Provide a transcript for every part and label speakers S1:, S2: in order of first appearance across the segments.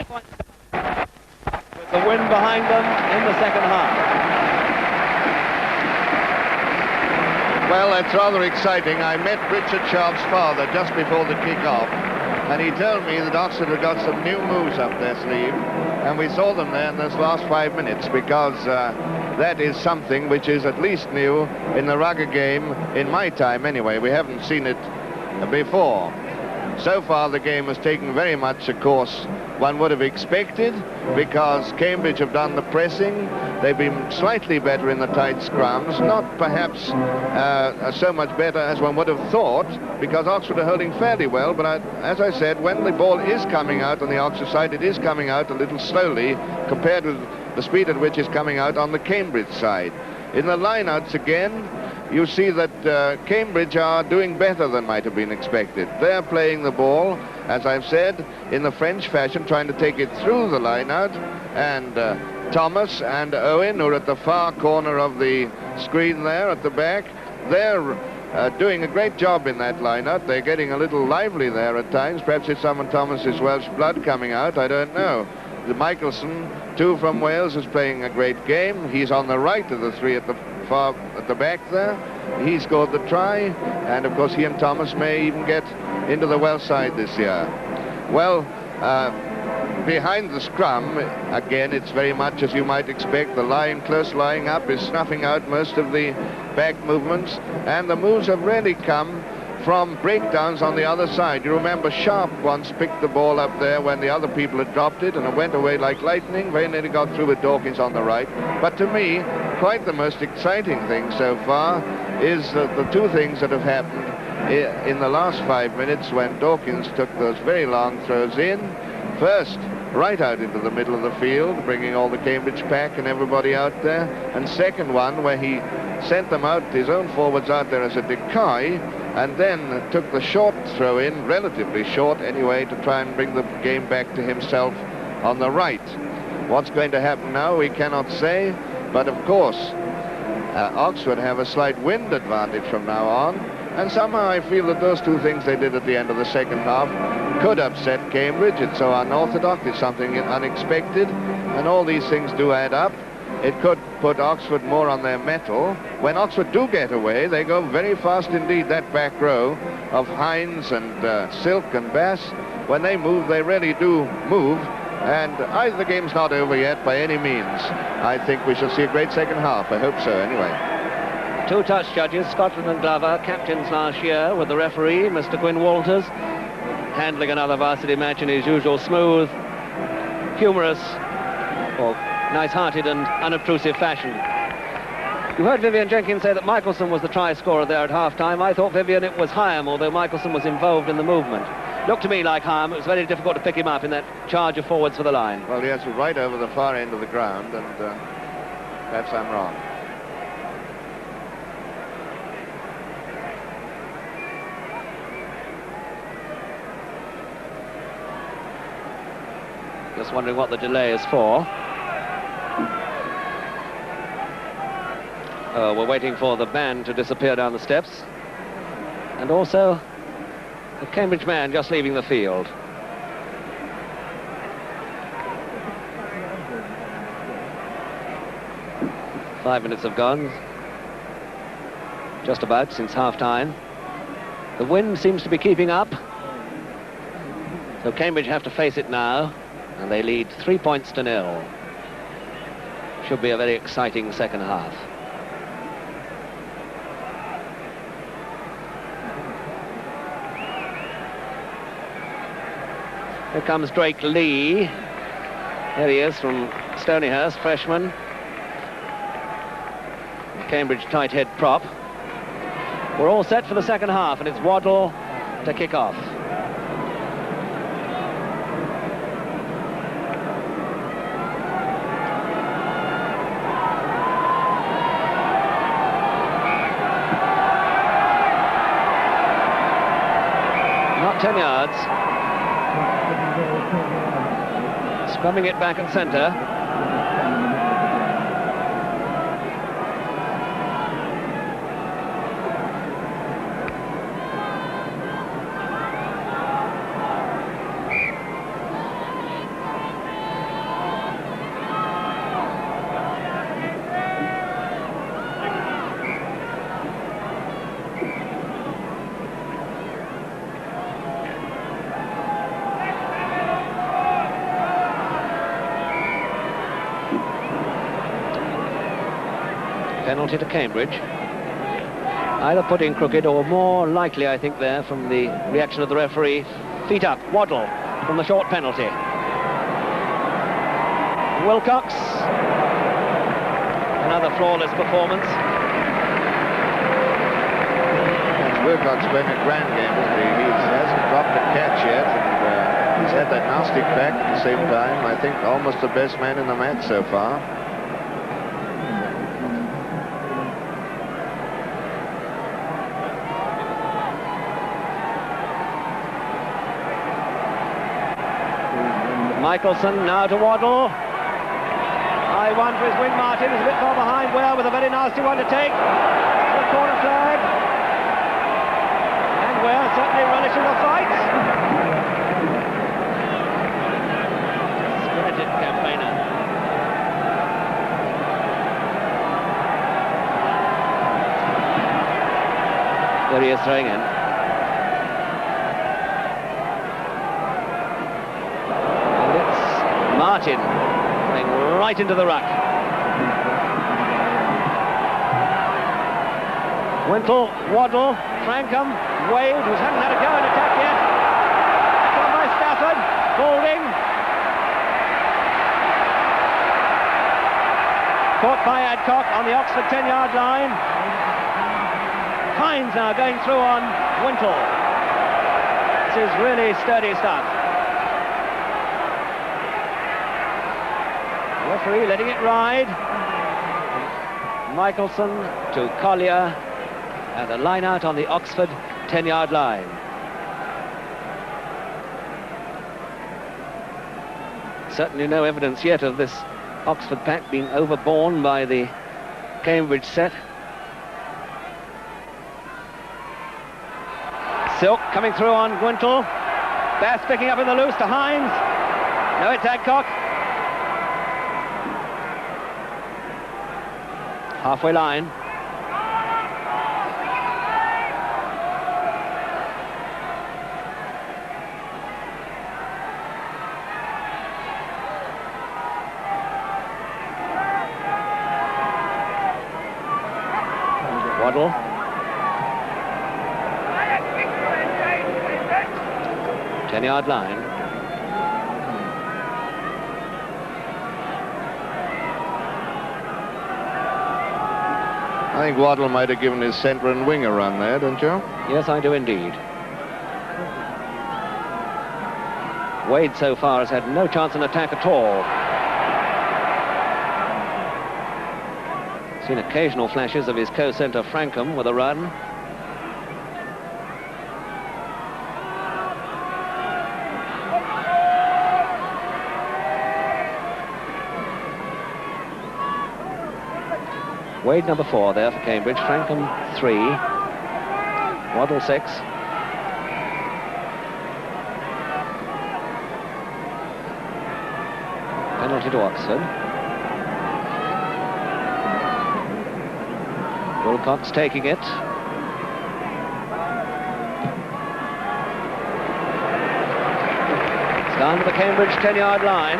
S1: points with the wind behind them in the second half.
S2: Well, that's rather exciting. I met Richard Sharp's father just before the kick-off, and he told me that Oxford had got some new moves up their sleeve, and we saw them there in those last 5 minutes, because that is something which is at least new in the rugby game, in my time anyway. We haven't seen it before. So far, the game has taken very much a course one would have expected, because Cambridge have done the pressing. They've been slightly better in the tight scrums, not perhaps so much better as one would have thought, because Oxford are holding fairly well, but as I said, when the ball is coming out on the Oxford side, it is coming out a little slowly compared with the speed at which it's coming out on the Cambridge side. In the lineouts again, you see that Cambridge are doing better than might have been expected. They're playing the ball, as I've said, in the French fashion, trying to take it through the lineout, and Thomas and Owen, who are at the far corner of the screen there at the back, they're doing a great job in that lineout. They're getting a little lively there at times. Perhaps it's some of Thomas's Welsh blood coming out, I don't know. The Michelson, too, from Wales, is playing a great game. He's on the right of the three at the back there. He scored the try, and of course he and Thomas may even get into the Welsh side this year. Well, behind the scrum, again, it's very much as you might expect. The close lying up is snuffing out most of the back movements, and the moves have really come from breakdowns on the other side. You remember Sharp once picked the ball up there when the other people had dropped it, and it went away like lightning. Very nearly got through with Dawkins on the right. But to me, quite the most exciting thing so far is the two things that have happened in the last 5 minutes when Dawkins took those very long throws in. First, right out into the middle of the field, bringing all the Cambridge pack and everybody out there. And second one, where he sent them out, his own forwards out there as a decoy, and then took the short throw in, relatively short anyway, to try and bring the game back to himself on the right. What's going to happen now, we cannot say, but of course, Oxford have a slight wind advantage from now on, and somehow I feel that those two things they did at the end of the second half could upset Cambridge. It's so unorthodox, it's something unexpected, and all these things do add up. It could put Oxford more on their mettle. When Oxford do get away, they go very fast indeed. That back row of Hines and Silk and Bass, when they move, they really do move. And either the game's not over yet by any means. I think we shall see a great second half. I hope so, anyway.
S1: Two touch judges, Scotland and Glover, captains last year, with the referee, Mr. Gwyn Walters, handling another varsity match in his usual smooth, humorous, or nice-hearted and unobtrusive fashion. You heard Vivian Jenkins say that Michelson was the try scorer there at half-time. I thought, Vivian, it was Hyam, although Michelson was involved in the movement. Looked to me like Hyam. It was very difficult to pick him up in that charge of forwards for the line.
S2: Well, yes, right over the far end of the ground, and perhaps I'm wrong.
S1: Just wondering what the delay is for. We're waiting for the band to disappear down the steps. And also, the Cambridge man just leaving the field. Five minutes have gone. Just about since half-time. The wind seems to be keeping up. So Cambridge have to face it now. And they lead 3 points to 0. Should be a very exciting second half. Here comes Drake Lee. There he is from Stonyhurst, freshman. Cambridge tight head prop. We're all set for the second half, and it's Waddle to kick off. Not 10 yards. Scrumming it back at centre. Penalty to Cambridge. Either putting crooked or more likely, I think, there from the reaction of the referee. Feet up, Waddle from the short penalty. Wilcox. Another flawless performance.
S2: Wilcox playing a grand game, isn't he? He hasn't dropped a catch yet, and he's had that nasty crack at the same time. I think almost the best man in the match so far.
S1: Michelson now to Waddle. High one for his wing. Martin is a bit far behind. Ware with a very nasty one to take. The corner flag. And Ware certainly relishing the fight. Spirited campaigner. There he is throwing in. Martin going right into the ruck. Wintle, Waddle, Frankham, Wade, who hasn't had a go in attack yet. Gone by Stafford, Balding. Caught by Adcock on the Oxford 10-yard line. Hines now going through on Wintle. This is really sturdy stuff. Referee letting it ride. Michelson to Collier, and a line out on the Oxford 10-yard line. Certainly no evidence yet of this Oxford pack being overborne by the Cambridge set. Silk coming through on Gwintle. Bass picking up in the loose to Hines. No, it's Adcock. Halfway line. Waddle. Ten-yard line.
S2: I think Waddle might have given his centre and wing a run there, don't you?
S1: Yes, I do indeed. Wade so far has had no chance in attack at all. Seen occasional flashes of his co-centre Frankham with a run. Wade number 4 there for Cambridge, Frankham 3, Waddle 6. Penalty to Oxford. Wilcox taking it. It's down to the Cambridge 10-yard line.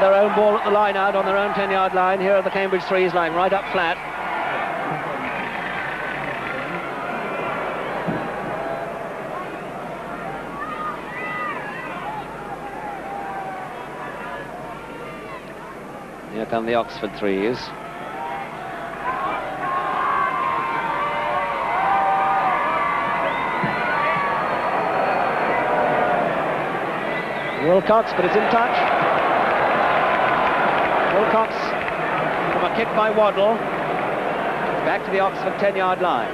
S1: Their own ball at the line out on their own 10-yard line. Here are the Cambridge threes lying right up flat. Here come the Oxford threes. Wilcox, but it's in touch. Wilcox from a kick by Waddle. Back to the Oxford 10-yard line.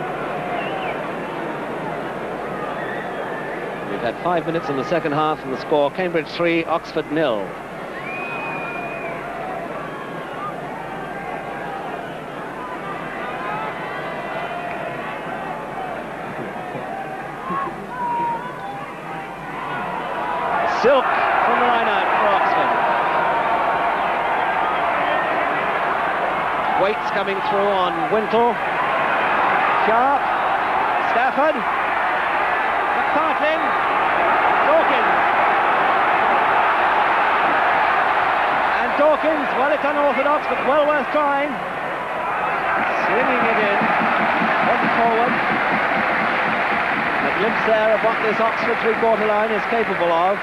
S1: We've had 5 minutes in the second half and the score Cambridge 3, Oxford 0. Silk from the line out for Oxford. Waits coming through on Wintle. Sharp. Stafford. Dawkins. Well, it's unorthodox, but well worth trying. Swinging it in. Wasn't forward. A glimpse there of what this Oxford three-quarter line is capable of.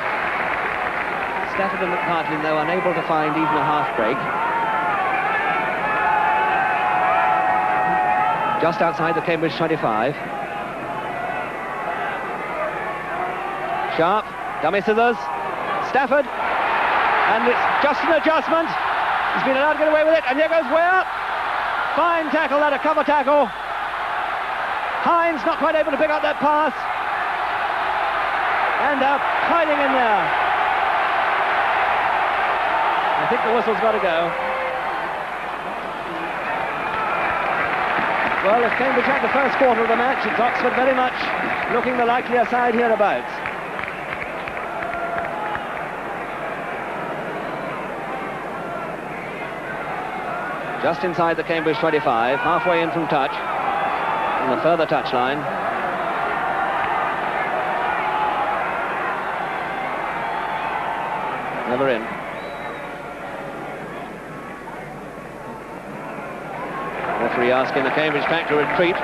S1: Stafford and McPartlin, though, unable to find even a half break. Just outside the Cambridge 25. Sharp, dummy scissors. Stafford. And it's just an adjustment. He's been allowed to get away with it, and here goes way up. Fine tackle, that a cover tackle. Hines not quite able to pick up that pass. And hiding in there. I think the whistle's got to go. Well, if Cambridge had the first quarter of the match, it's Oxford very much looking the likelier side hereabouts. Just inside the Cambridge 25, halfway in from touch, on the further touchline. Never in. Referee asking the Cambridge pack to retreat.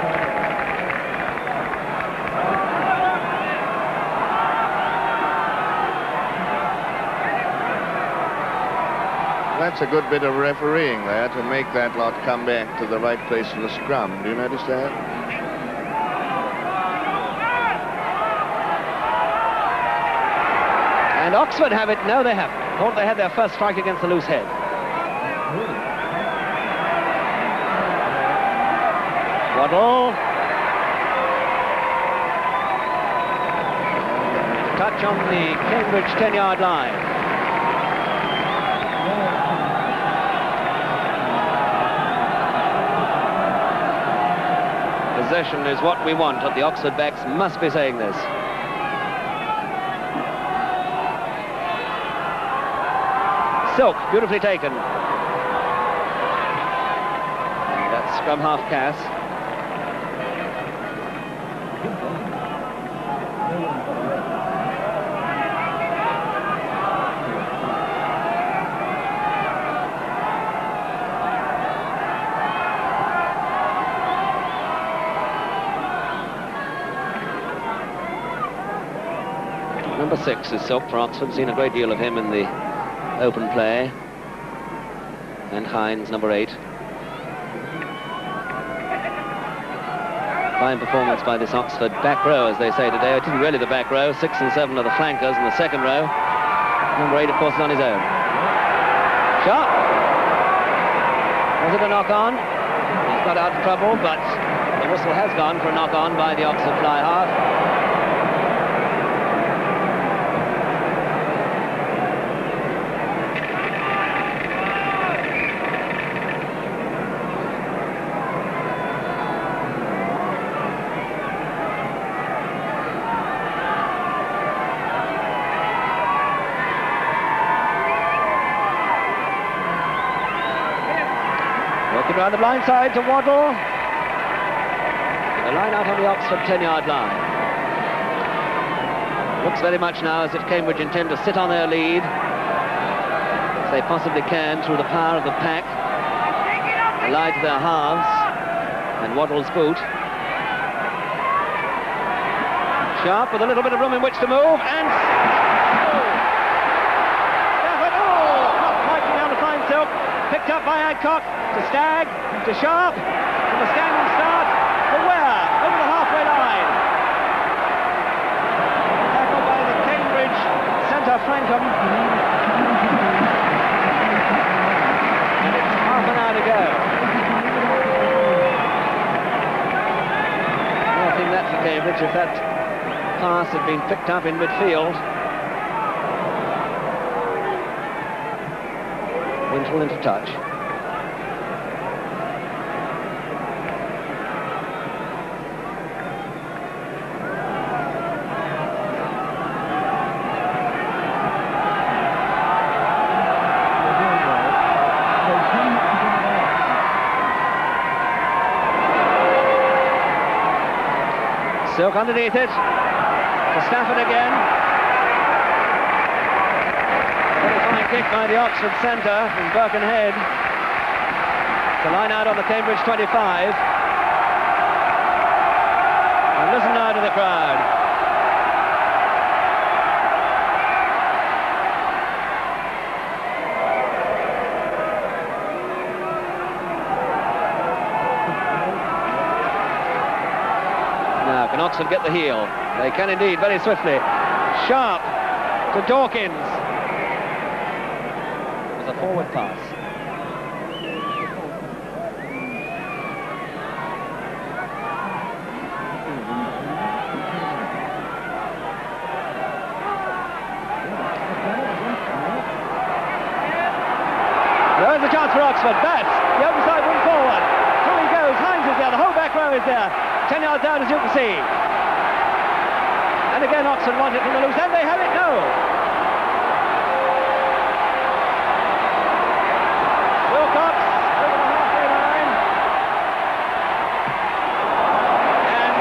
S2: That's a good bit of refereeing there to make that lot come back to the right place for the scrum. Do you notice that?
S1: And Oxford have it. No, they haven't. Thought they had their first strike against the loose head. Waddle. Touch on the Cambridge 10-yard line. Possession is what we want. The Oxford backs must be saying this. Silk, beautifully taken. And that's scrum half Cass. Number 6 is Silk for Oxford. Seen a great deal of him in the open play. And Hines, number 8. Fine performance by this Oxford back row, as they say today. It isn't really the back row. 6 and 7 are the flankers in the second row. Number 8, of course, is on his own. Sharp. Was it a knock-on? He's got out of trouble, but the whistle has gone for a knock-on by the Oxford fly half. Around the blind side to Waddle. The line out on the Oxford 10-yard line. Looks very much now as if Cambridge intend to sit on their lead, if they possibly can, through the power of the pack. Lie to their halves, and Waddle's boot. Sharp with a little bit of room in which to move, and... Stafford, not quite down to find Silk. Picked up by Adcock. To Stagg, to Sharp, from a standing start, to Ware, over the halfway line. Tackled by the Cambridge centre flankum. And it's half an hour to go. Nothing that for Cambridge if that pass had been picked up in midfield. Wintle into touch. Silk underneath it, to Stafford again. Very fine kick by the Oxford centre from Birkenhead to line out on the Cambridge 25. And listen now to the crowd. Now, can Oxford get the heel? They can indeed, very swiftly. Sharp to Dawkins. It was a forward pass. There's a chance for Oxford. Bats, the open side wing forward. Through he goes. Hines is there. The whole back row is there. 10 yards down, as you can see. And again, Oxford want it from the loose, and they have it. No. Wilcox over the halfway line. And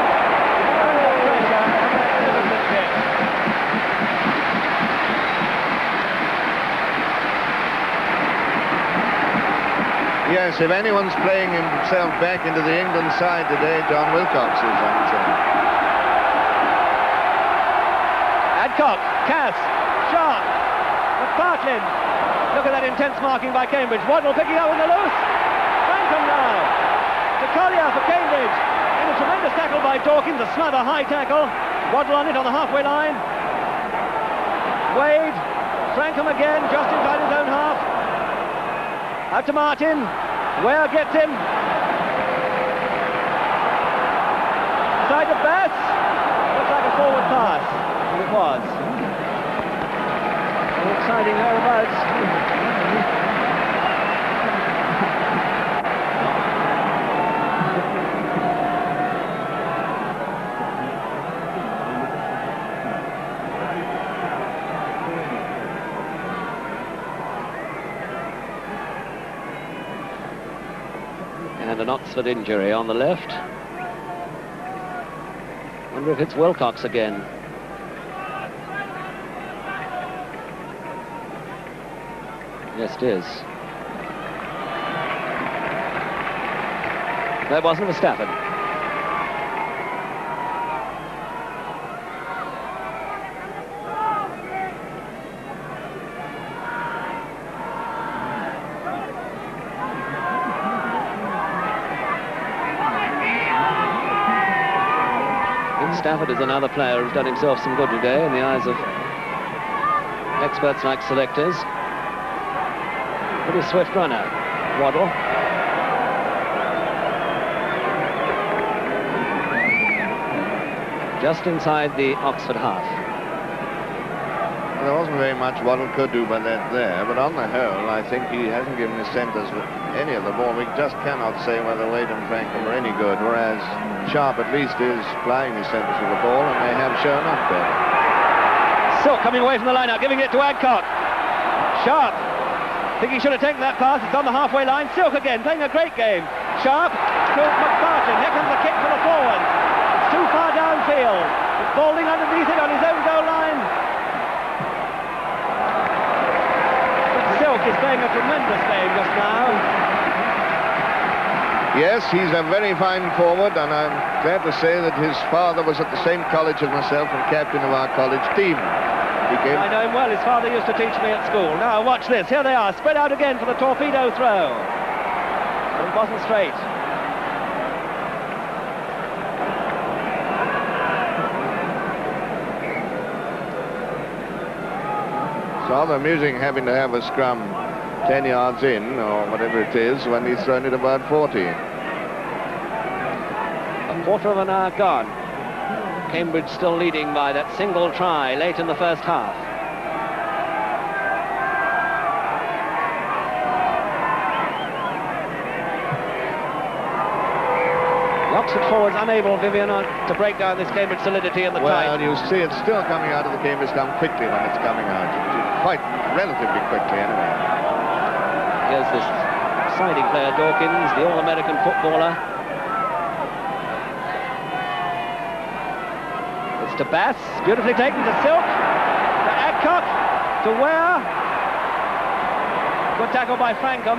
S1: under pressure, magnificent kick.
S2: Yes, if anyone's playing himself back into the England side today, John Wilcox is, I would say.
S1: Adcock, Cass, Sharp, McPartlin. Look at that intense marking by Cambridge. Waddle picking up on the loose. Frankham now to Collier for Cambridge. And a tremendous tackle by Dawkins, a smother high tackle. Waddle on it on the halfway line. Wade, Frankham again, just inside his own half. Out to Martin. Ware gets him. Side of Bass. Looks like a forward pass. And it was. Very exciting thereabouts. And an Oxford injury on the left. Wonder if it's Wilcox again. Yes, it is. That wasn't for Stafford. Stafford is another player who's done himself some good today in the eyes of experts like selectors. Pretty swift runner, Waddle. Just inside the Oxford half.
S2: There wasn't very much Waddle could do by that there, but on the whole, I think he hasn't given his centres any of the ball. We just cannot say whether Wade and Frankham are any good, whereas Sharp at least is plying his centres with the ball, and they have shown up better.
S1: Silk coming away from the line-out, giving it to Adcock. Sharp, think he should have taken that pass. It's on the halfway line. Silk again, playing a great game. Sharp to McPartlin. Here comes the kick for the forward. It's too far downfield. It's bowling underneath it on his own goal line. Silk is playing a tremendous game just now.
S2: Yes, he's a very fine forward, and I'm glad to say that his father was at the same college as myself and captain of our college team.
S1: I know him well. His father used to teach me at school. Now watch this. Here they are, spread out again for the torpedo throw. But it wasn't straight.
S2: It's rather amusing having to have a scrum 10 yards in, or whatever it is, when he's thrown it about 40.
S1: A quarter of an hour gone. Cambridge still leading by that single try late in the first half. The Oxford forwards unable, Vivian, to break down this Cambridge solidity in the tight.
S2: Well, you see it's still coming out of the Cambridge scrum quickly when it's coming out. Quite relatively quickly, anyway.
S1: Here's this exciting player, Dawkins, the All-American footballer. It's to Bass, beautifully taken to Silk, to Adcock, to Ware. Good tackle by Frankham.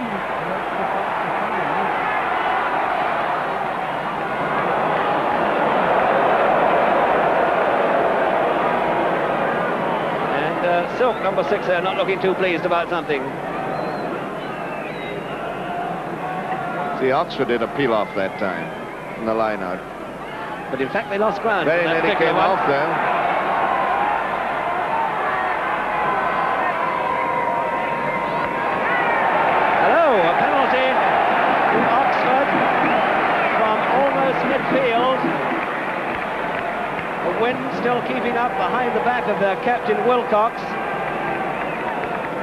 S1: And Silk, number 6 there, not looking too pleased about something.
S2: See, Oxford did a peel off that time in the line-out.
S1: But in fact, they lost ground.
S2: Very nearly came off there.
S1: Hello, a penalty to Oxford from almost midfield. The wind still keeping up behind the back of their captain Wilcox.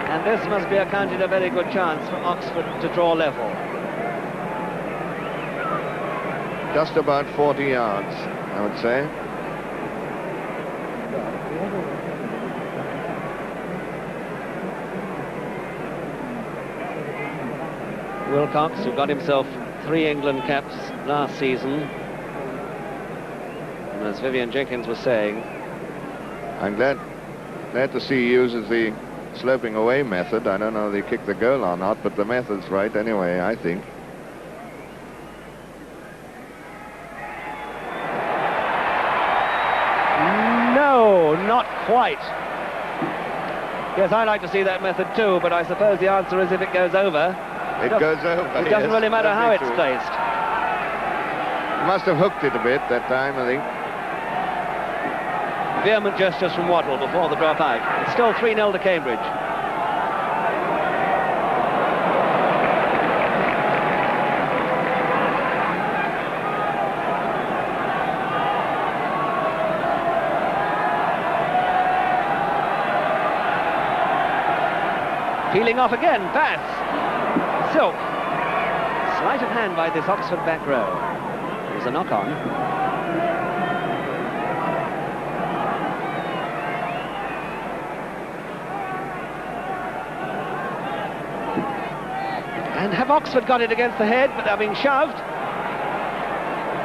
S1: And this must be accounted a very good chance for Oxford to draw level.
S2: Just about 40 yards, I would say.
S1: Wilcox, who got himself 3 England caps last season. And as Vivian Jenkins was saying,
S2: I'm glad to see he uses the sloping away method. I don't know if he kicked the goal or not, but the method's right anyway, I think.
S1: No, not quite. Yes, I like to see that method too, but I suppose the answer is if it goes over.
S2: It goes over.
S1: It doesn't really matter how it's
S2: true.
S1: placed.
S2: Must have hooked it a bit that time, I think.
S1: Vehement gestures from Waddle before the drop out. It's still 3-0 to Cambridge. Peeling off again, pass. Silk. Sleight of hand by this Oxford back row. There's a knock-on. And have Oxford got it against the head, but they're being shoved.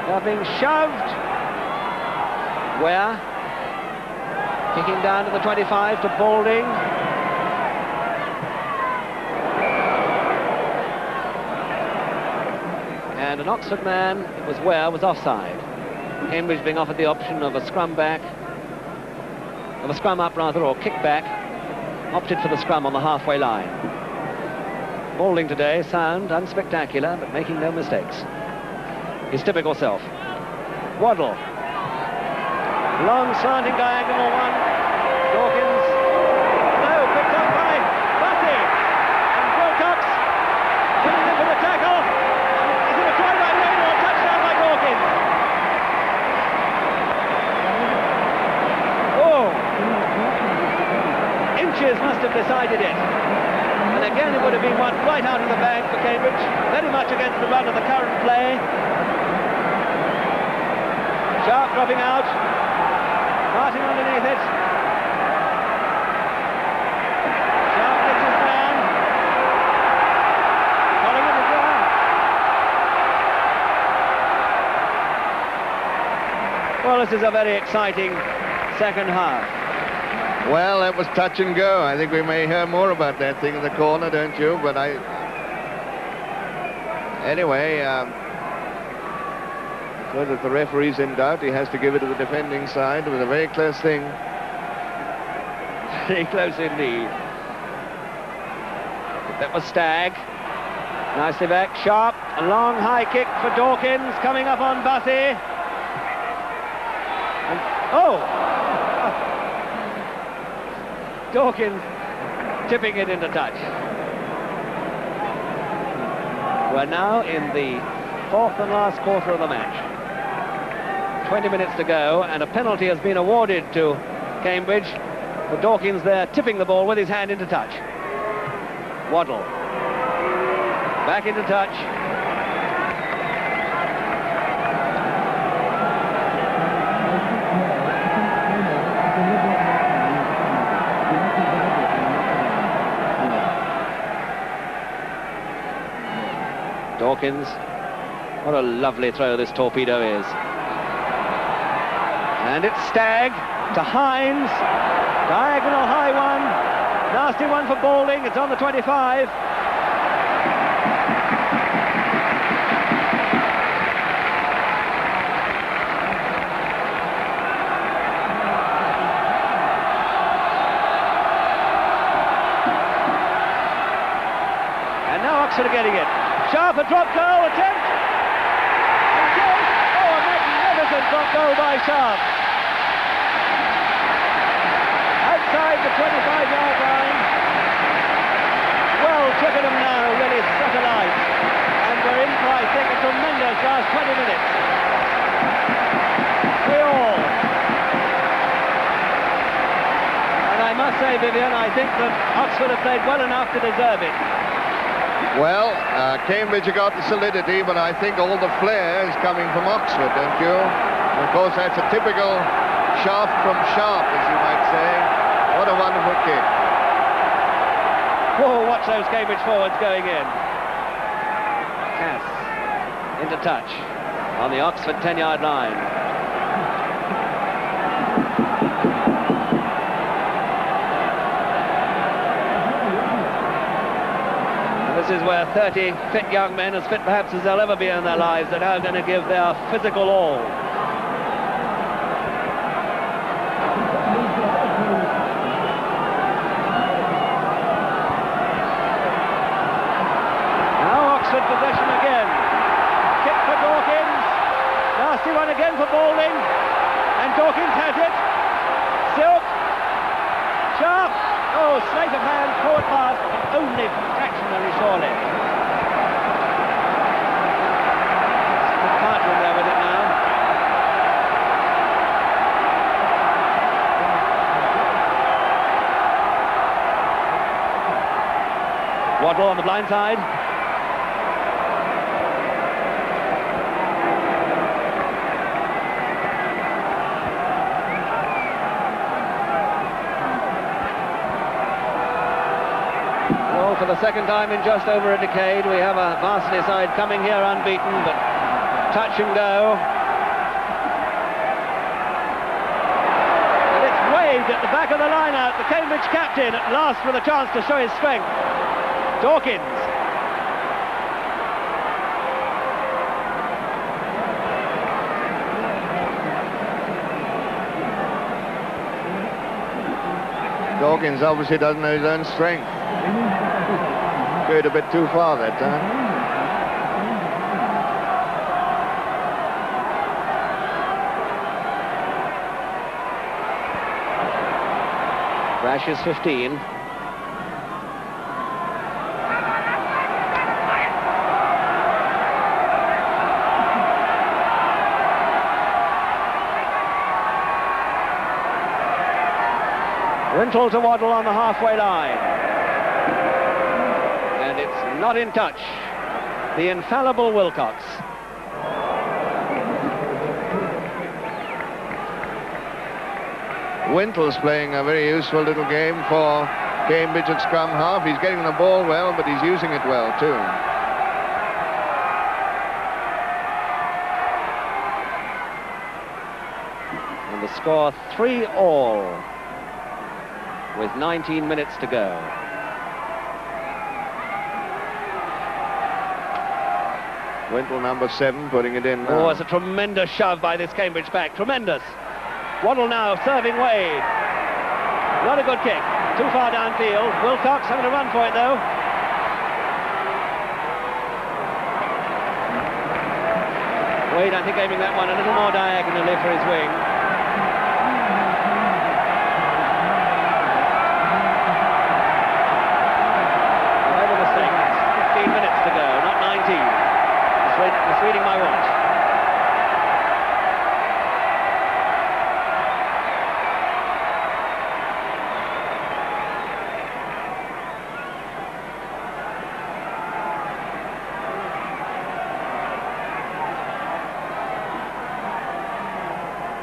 S1: They're being shoved. Where? Kicking down to the 25 to Balding. And an Oxford man, it was Ware, was offside. Cambridge being offered the option of a scrum back, of a scrum up rather, or kick back, opted for the scrum on the halfway line. Balding today, sound, unspectacular, but making no mistakes. His typical self. Waddle. Long slanting diagonal one. Dawkins. No, picked up by Varsity. And Wilcox coming in for the tackle. Is it a try by Wayne or a touchdown by Dawkins? Oh! Inches must have decided it. And again it would have been one right out of the bag for Cambridge. Very much against the run of the current play. Sharp dropping out. Martin underneath it. Sharp gets his man. Collingwood as well. Well, this is a very exciting second half.
S2: Well, that was touch and go. I think we may hear more about that thing in the corner, don't you? But anyway, so that the referee's in doubt, he has to give it to the defending side. It was a very close thing.
S1: Very close indeed. That was Stagg. Nicely back, Sharp. A long high kick for Dawkins, coming up on Bussey. And, oh! Dawkins tipping it into touch. We're now in the fourth and last quarter of the match. 20 minutes to go, and a penalty has been awarded to Cambridge for Dawkins there tipping the ball with his hand into touch. Waddle. Back into touch. Dawkins. What a lovely throw this torpedo is. And it's Stagg to Hines. Diagonal high one. Nasty one for Balding. It's on the 25. And now Oxford are getting it. Sharp, a drop goal attempt. Oh, a magnificent drop goal by Sharp. Outside the 25-yard line. Well, Twickenham now really struck a light. And we're in for, I think, a tremendous last 20 minutes. 3-all. And I must say, Vivian, I think that Oxford have played well enough to deserve it.
S2: Well, Cambridge have got the solidity, but I think all the flair is coming from Oxford, don't you? And of course, that's a typical shaft from sharp, as you might say. What a wonderful kick.
S1: Oh, watch those Cambridge forwards going in. Cass into touch on the Oxford 10-yard line. This is where 30 fit young men, as fit perhaps as they'll ever be in their lives, are now going to give their physical all. Now Oxford possession again. Kick for Dawkins. Nasty one again for Balding. And Dawkins has it. Silk. Sharp. Oh, sleight of hand, forward pass, only fractionally surely. Cartman there with it now. Waddle on the blind side. For the second time in just over a decade, we have a Varsity side coming here unbeaten, but touch and go. And it's waved at the back of the line out. The Cambridge captain at last with a chance to show his strength. Dawkins.
S2: Dawkins obviously doesn't know his own strength. Going a bit too far that time.
S1: Rash is 15. Wintle to Waddle on the halfway line. And it's not in touch. The infallible Wilcox.
S2: Wintle's playing a very useful little game for Cambridge at scrum half. He's getting the ball well, but he's using it well too.
S1: And the score 3-all with 19 minutes to go.
S2: Wintle number 7 putting it in now.
S1: Oh, it's a tremendous shove by this Cambridge back. Tremendous. Waddle now serving Wade. Not a good kick. Too far downfield. Wilcox having to run for it though. Wade, I think, aiming that one a little more diagonally for his wing. Whatever mistake. 15 minutes to go, not 19. It's reading my watch.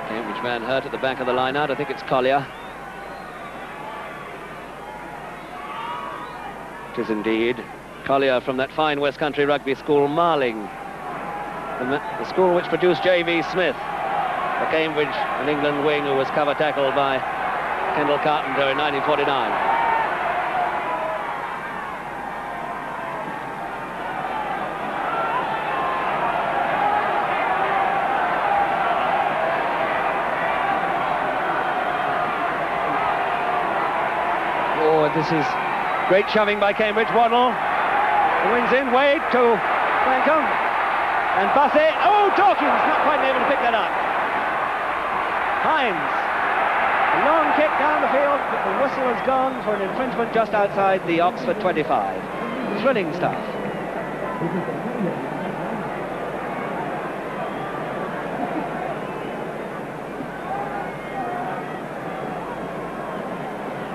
S1: Cambridge man hurt at the back of the line out. I think it's Collier. It is indeed. Collier from that fine West Country rugby school, Marling. The school which produced J.V. Smith, the Cambridge and England wing who was cover tackled by Kendall Carpenter in 1949. Oh, this is great shoving by Cambridge. Waddle. The wings in, Wade to Frankham. And Bussey. Oh, Dawkins not quite able to pick that up. Hines. A long kick down the field, but the whistle has gone for an infringement just outside the Oxford 25. Thrilling stuff.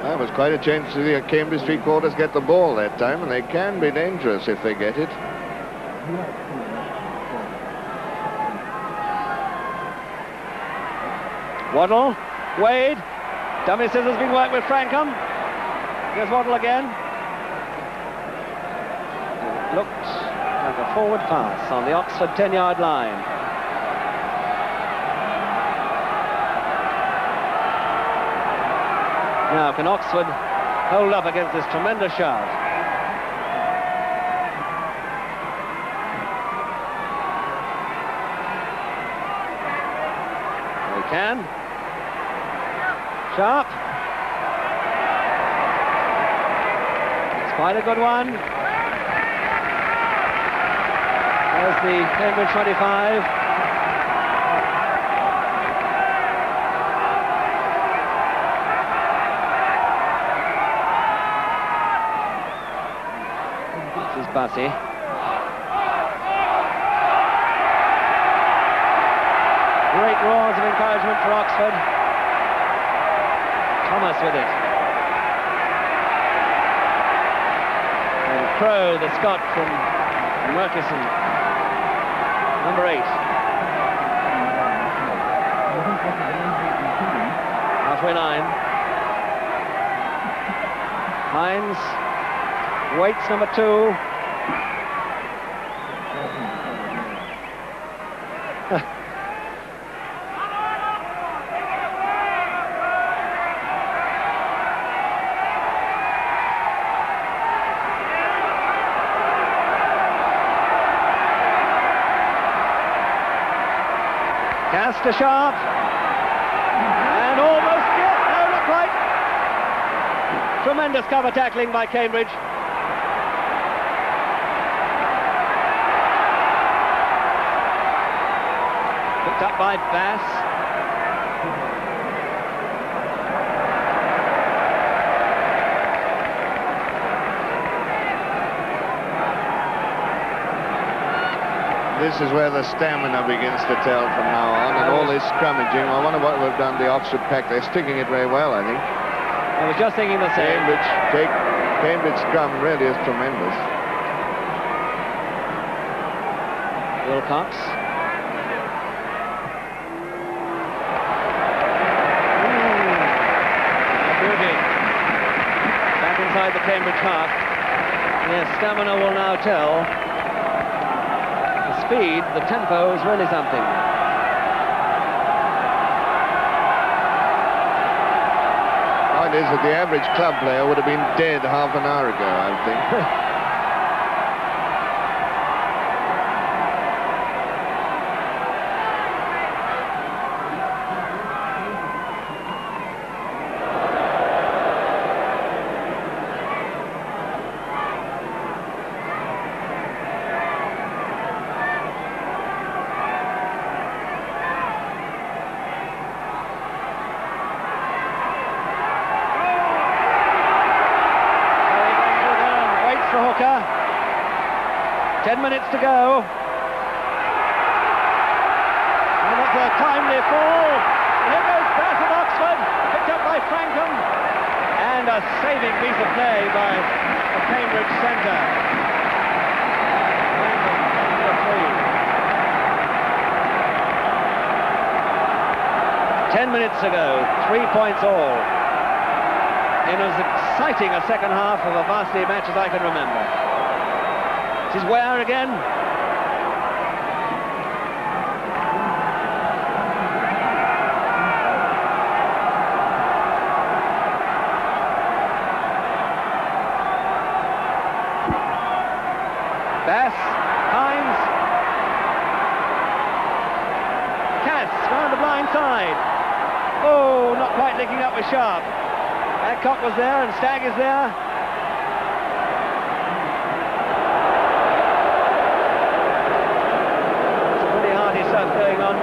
S2: That was quite a chance to see Cambridge three-quarters get the ball that time, and they can be dangerous if they get it.
S1: Waddle, Wade, dummy scissors being worked with Frankham. Here's Waddle again. Looked like a forward pass on the Oxford 10-yard line. Now, can Oxford hold up against this tremendous shove? They can. Sharp. It's quite a good one. There's the Cambridge 25. This is Bussey. Great roars of encouragement for Oxford. Thomas with it. And Crowe, the Scot from Murchison, number 8. Halfway line. Hines, Waits, number 2. Cast to Sharp, and almost, no, not quite. Tremendous cover tackling by Cambridge. Picked up by Bass.
S2: This is where the stamina begins to tell from now on, and all this scrummaging. I wonder what we've done the Oxford pack. They're sticking it very well, I think.
S1: I was just thinking the same.
S2: Cambridge scrum really is tremendous.
S1: Wilcox. Beauty. Back inside the Cambridge half. Yes, stamina will now tell. Speed, the tempo is really something.
S2: Point is that the average club player would have been dead half an hour ago, I think.
S1: For Hooker. 10 minutes to go. And that's a timely fall. And here goes Bass of Oxford, picked up by Frankham. And a saving piece of play by the Cambridge centre. Frankham, number 3. 10 minutes to go, 3 points all. In as exciting a second half of a Varsity match as I can remember. This is Ware again. Bass, Hines. Cass round the blind side. Oh, not quite linking up with Sharp. Adcock was there and Stagg is there.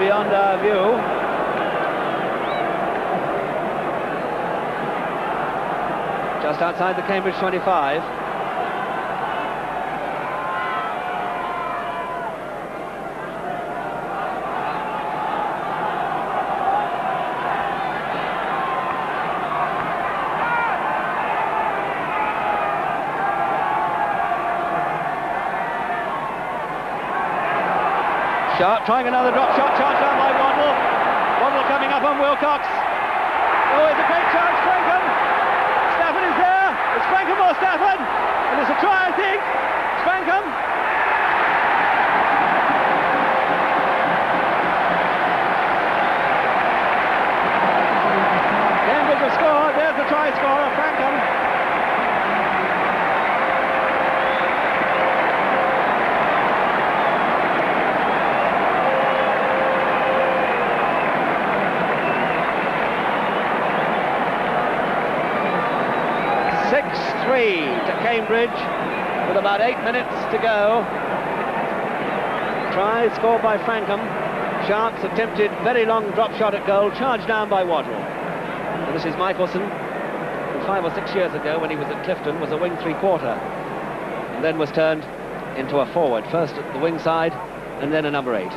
S1: beyond our view. Just outside the Cambridge 25. Sharp trying another drop shot, charged down by Waddle. Waddle coming up on Wilcox. Oh, it's a great chance, Frankham. Stafford is there. It's Frankham or Stafford. And it's a try, I think. It's Frankham. Cambridge have scored. There's the try scorer, Frankham. To Cambridge with about 8 minutes to go. Try scored by Frankham. Sharp's attempted very long drop shot at goal, charged down by Waddle. And this is Michelson, who 5 or 6 years ago when he was at Clifton was a wing three-quarter and then was turned into a forward, first at the wing side and then a number 8.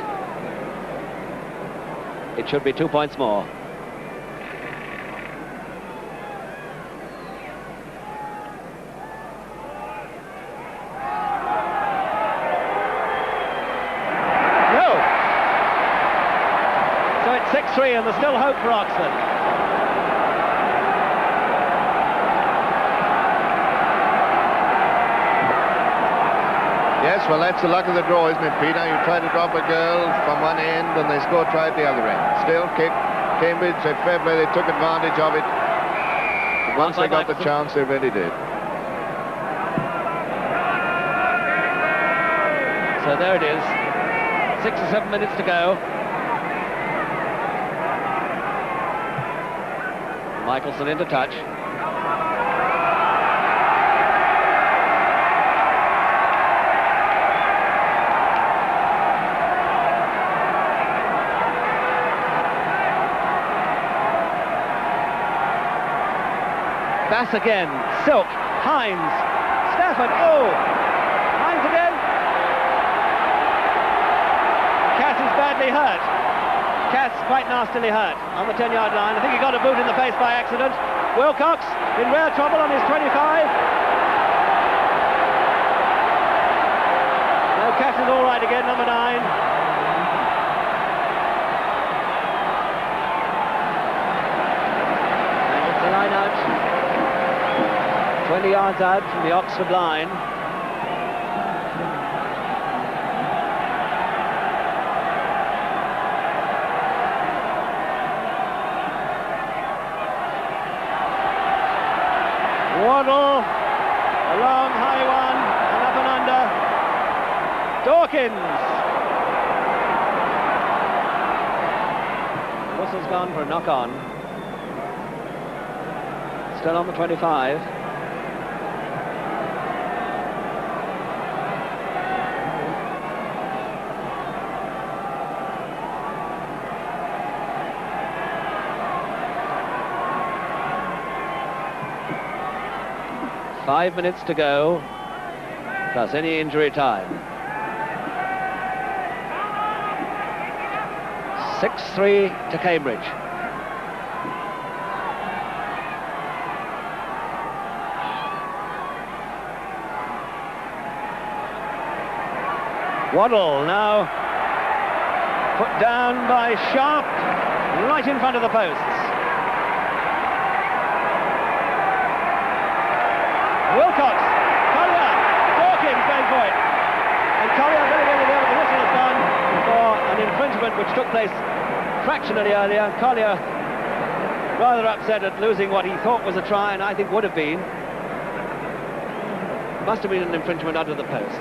S1: It should be 2 points more. And there's still hope for Oxford.
S2: Yes, well, that's the luck of the draw, isn't it, Peter? You try to drop a girl from one end and they score try at the other end. Still kick. Cambridge, they fair play, they took advantage of it. And once they got the chance, they really did.
S1: So there it is. 6 or 7 minutes to go. Michelson into touch. Bass again. Silk. Hines. Stafford. Oh! Hines again. Cass is badly hurt. Cass quite nastily hurt on the 10-yard line. I think he got a boot in the face by accident. Wilcox in rare trouble on his 25. No, Cass is all right again, number 9. And it's a line out. 20 yards out from the Oxford line. Waddle, a long high one, and up and under. Dawkins. Whistle's gone for a knock-on. Still on the 25. Five minutes to go, plus any injury time. 6-3 to Cambridge. Waddle now put down by Sharp, right in front of the posts. Wilcox, Collier, Dawkins going for it. And Collier very nearly there, but the whistle has gone for an infringement which took place fractionally earlier. Collier rather upset at losing what he thought was a try, and I think would have been. Must have been an infringement under the posts.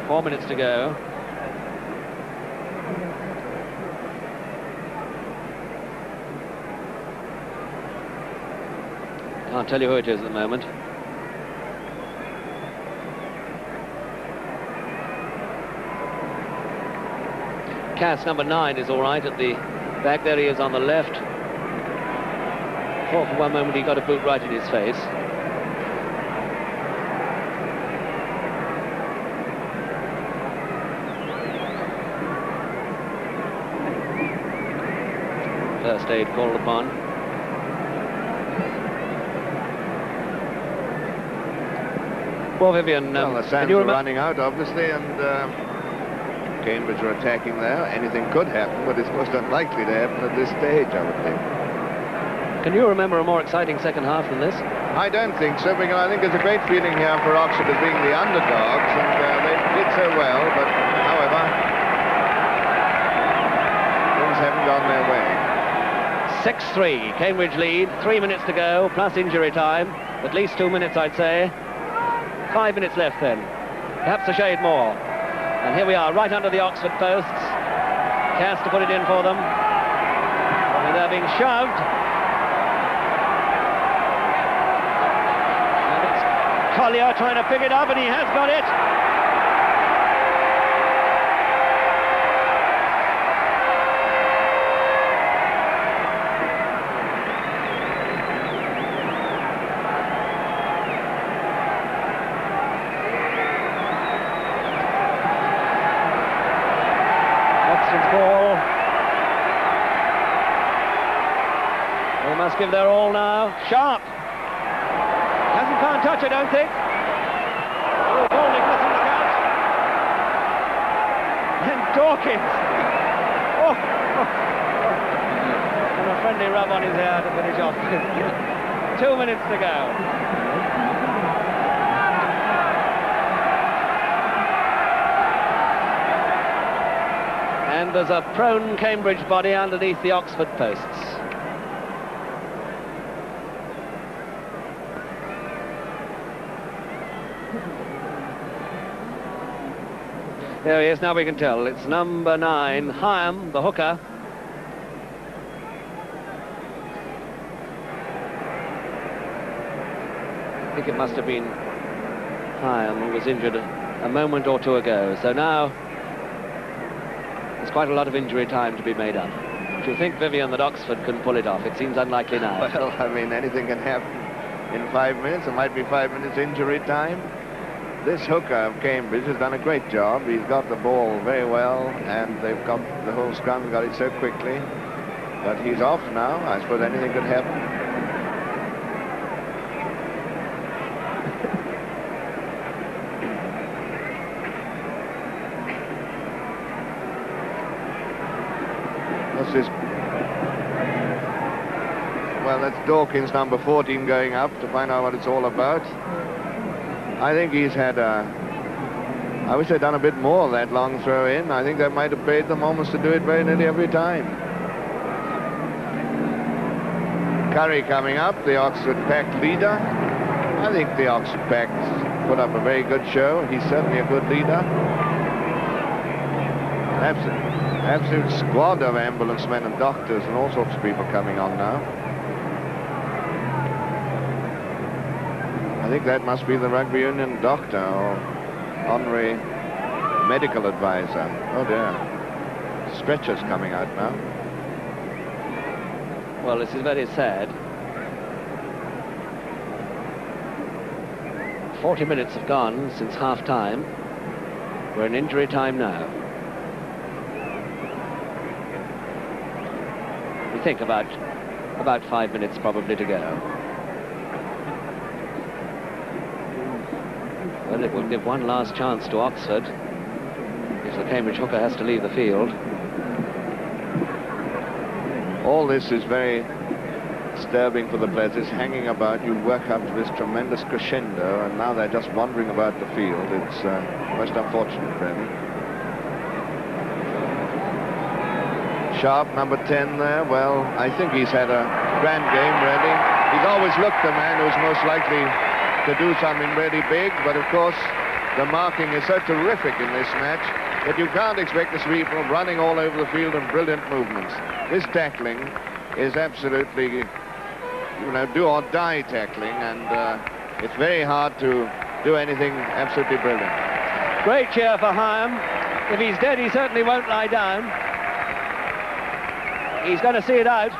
S1: Four minutes to go. Can't tell you who it is at the moment. Cass, number 9, is all right at the back. There he is on the left. Thought for one moment he got a boot right in his face. First aid called upon. Well, Vivian,
S2: well, the Sands are running out, obviously, and Cambridge are attacking there. Anything could happen, but it's most unlikely to happen at this stage, I would think.
S1: Can you remember a more exciting second half than this?
S2: I don't think so, because I think there's a great feeling here for Oxford as being the underdogs, and they did so well, but however, things haven't gone their way.
S1: 6-3, Cambridge lead, 3 minutes to go, plus injury time. At least 2 minutes, I'd say. 5 minutes left then, perhaps a shade more. And here we are, right under the Oxford posts. Cass to put it in for them. And they're being shoved. And it's Collier trying to pick it up, and he has got it. Ball. They must give their all now. Sharp. Can't touch, I don't think. Oh, Bowling doesn't look out. And Dawkins. Oh. And a friendly rub on his hair to finish off. 2 minutes to go. And there's a prone Cambridge body underneath the Oxford posts. There he is, now we can tell. It's number 9, Hyam, the hooker. I think it must have been Hyam who was injured a moment or two ago. So now there's quite a lot of injury time to be made up. Do you think, Vivian, that Oxford can pull it off? It seems unlikely now.
S2: Well, I mean, anything can happen in 5 minutes. There might be 5 minutes injury time. This hooker of Cambridge has done a great job. He's got the ball very well, and they've got the whole scrum, got it so quickly. But he's off now. I suppose anything could happen. What's this? Well, that's Dawkins, number 14, going up to find out what it's all about. I think he's had I wish they'd done a bit more of that long throw in. I think that might have paid them almost to do it very nearly every time. Curry coming up, the Oxford pack leader. I think the Oxford pack put up a very good show. He's certainly a good leader. An absolute squad of ambulance men and doctors and all sorts of people coming on now. I think that must be the rugby union doctor or honorary medical advisor. Oh dear. Stretchers coming out now.
S1: Well, this is very sad. 40 minutes have gone since half-time. We're in injury time now. We think about 5 minutes probably to go. Well, it will give one last chance to Oxford if the Cambridge hooker has to leave the field.
S2: All this is very disturbing for the players. It's hanging about. You work up to this tremendous crescendo, and now they're just wandering about the field. It's most unfortunate, really. Sharp, number 10 there. Well, I think he's had a grand game, really. He's always looked the man who's most likely to do something really big, but of course the marking is so terrific in this match that you can't expect to see people running all over the field in brilliant movements. This tackling is absolutely do or die tackling, and it's very hard to do anything absolutely brilliant.
S1: Great cheer for Hyam. If he's dead, he certainly won't lie down. He's going to see it out.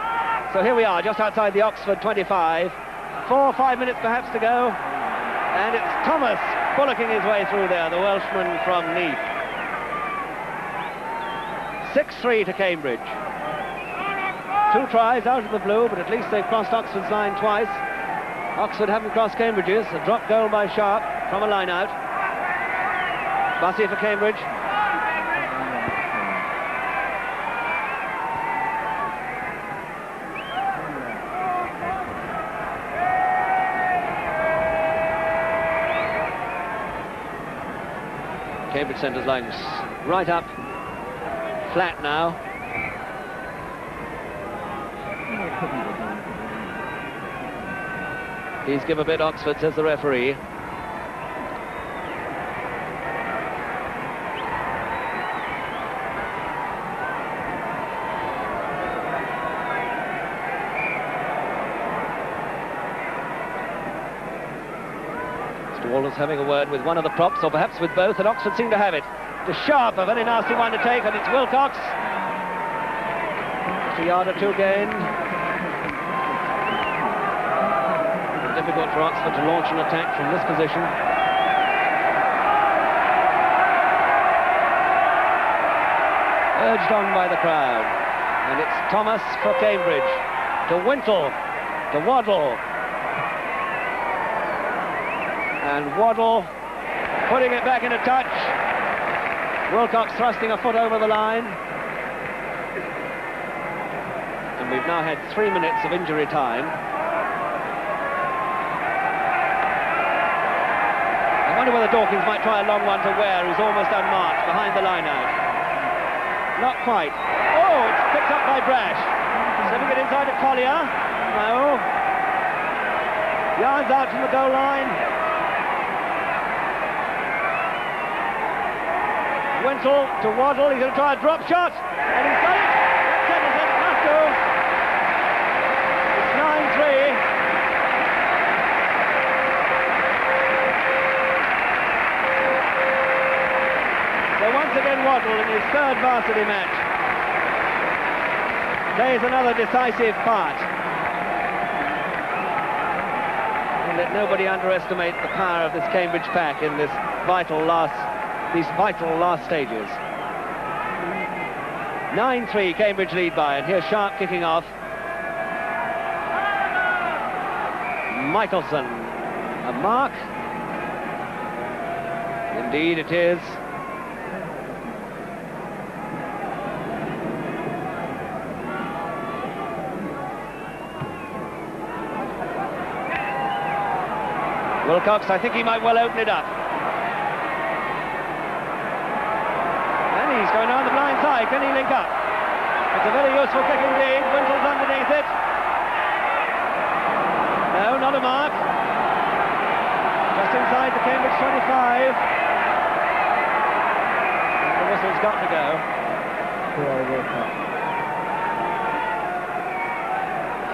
S1: So here we are, just outside the Oxford 25. 4 or 5 minutes perhaps to go. And it's Thomas bullocking his way through there, the Welshman from Neath. 6-3 to Cambridge. 2 tries out of the blue, but at least they've crossed Oxford's line twice. Oxford haven't crossed Cambridge's. A drop goal by Sharp from a line out. Bussey for Cambridge. Cambridge centre's lines right up, flat now. He's give a bit Oxford, says the referee. Walters having a word with one of the props, or perhaps with both, and Oxford seem to have it. To Sharp, a very nasty one to take, and it's Wilcox. A yard or two gained. Difficult for Oxford to launch an attack from this position. Urged on by the crowd, and it's Thomas for Cambridge. To Wintle, to Waddle. And Waddle putting it back into touch. Wilcox thrusting a foot over the line. And we've now had 3 minutes of injury time. I wonder whether Dawkins might try a long one to Ware, who's almost unmarked behind the line out. Not quite. Oh, it's picked up by Brash. Slipping it inside to Collier. No. Yards out from the goal line. Wintle to Waddle, he's going to try a drop shot, and he's got it. That's it, it must go. It's 9-3. So once again Waddle in his 3rd varsity match plays another decisive part. And let nobody underestimate the power of this Cambridge pack in this these vital last stages. 9-3 Cambridge lead by, and here's Sharp kicking off. Michelson, a mark. Indeed it is. Wilcox, I think he might well open it up. He's going down the blind side. Can he link up? It's a very useful kick indeed. Wintle's underneath it. No, not a mark. Just inside the Cambridge 25. And the whistle's got to go.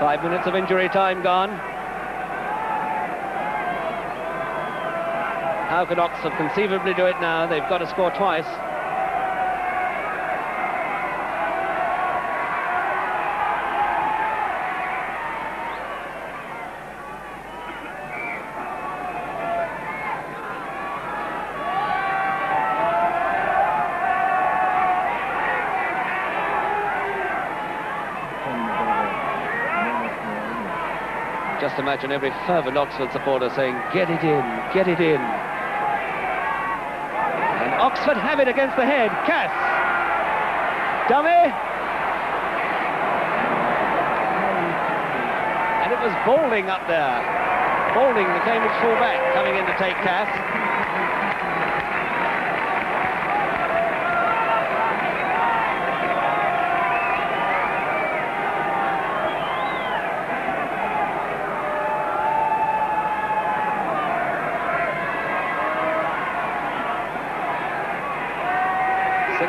S1: 5 minutes of injury time gone. How could Oxford conceivably do it now? They've got to score twice. Just imagine every fervent Oxford supporter saying, get it in, get it in. And Oxford have it against the head. Cass. Dummy. And it was Balding up there. Balding, the Cambridge full-back, coming in to take Cass.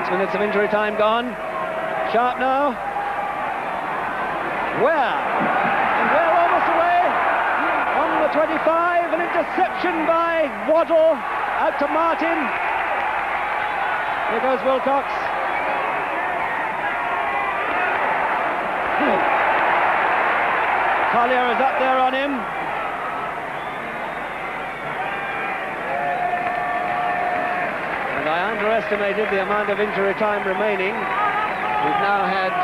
S1: Minutes of injury time gone. Sharp now. Ware. And Ware almost away. 25, an interception by Waddle, out to Martin. Here goes Wilcox. Collier is up there on him. And I underestimated the amount of injury time remaining. We've now had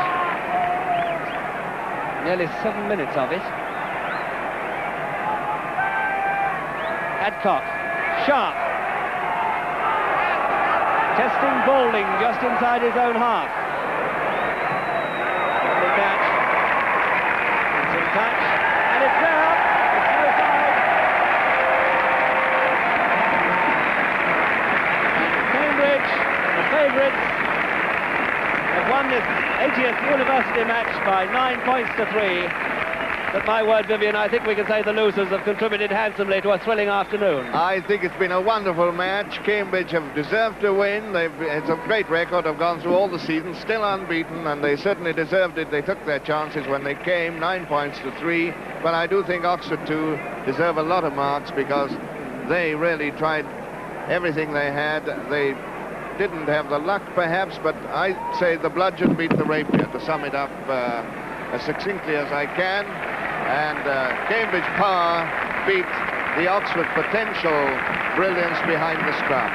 S1: nearly 7 minutes of it. Adcock, Sharp. Testing Balding just inside his own half. Lovely catch. It's in touch, and it's there. It's no side. Cambridge, the favourites, have won this 80th university match by 9 points to 3. But my word, Vivian, I think we can say the losers have contributed handsomely to a thrilling afternoon.
S2: I think it's been a wonderful match. Cambridge have deserved to win. It's a great record. They've gone through all the season, still unbeaten, and they certainly deserved it. They took their chances when they came, 9 points to 3. But I do think Oxford, too, deserve a lot of marks because they really tried everything they had. They didn't have the luck, perhaps, but I say the bludgeon beat the rapier, to sum it up as succinctly as I can. And Cambridge power beat the Oxford potential brilliance behind the scrum.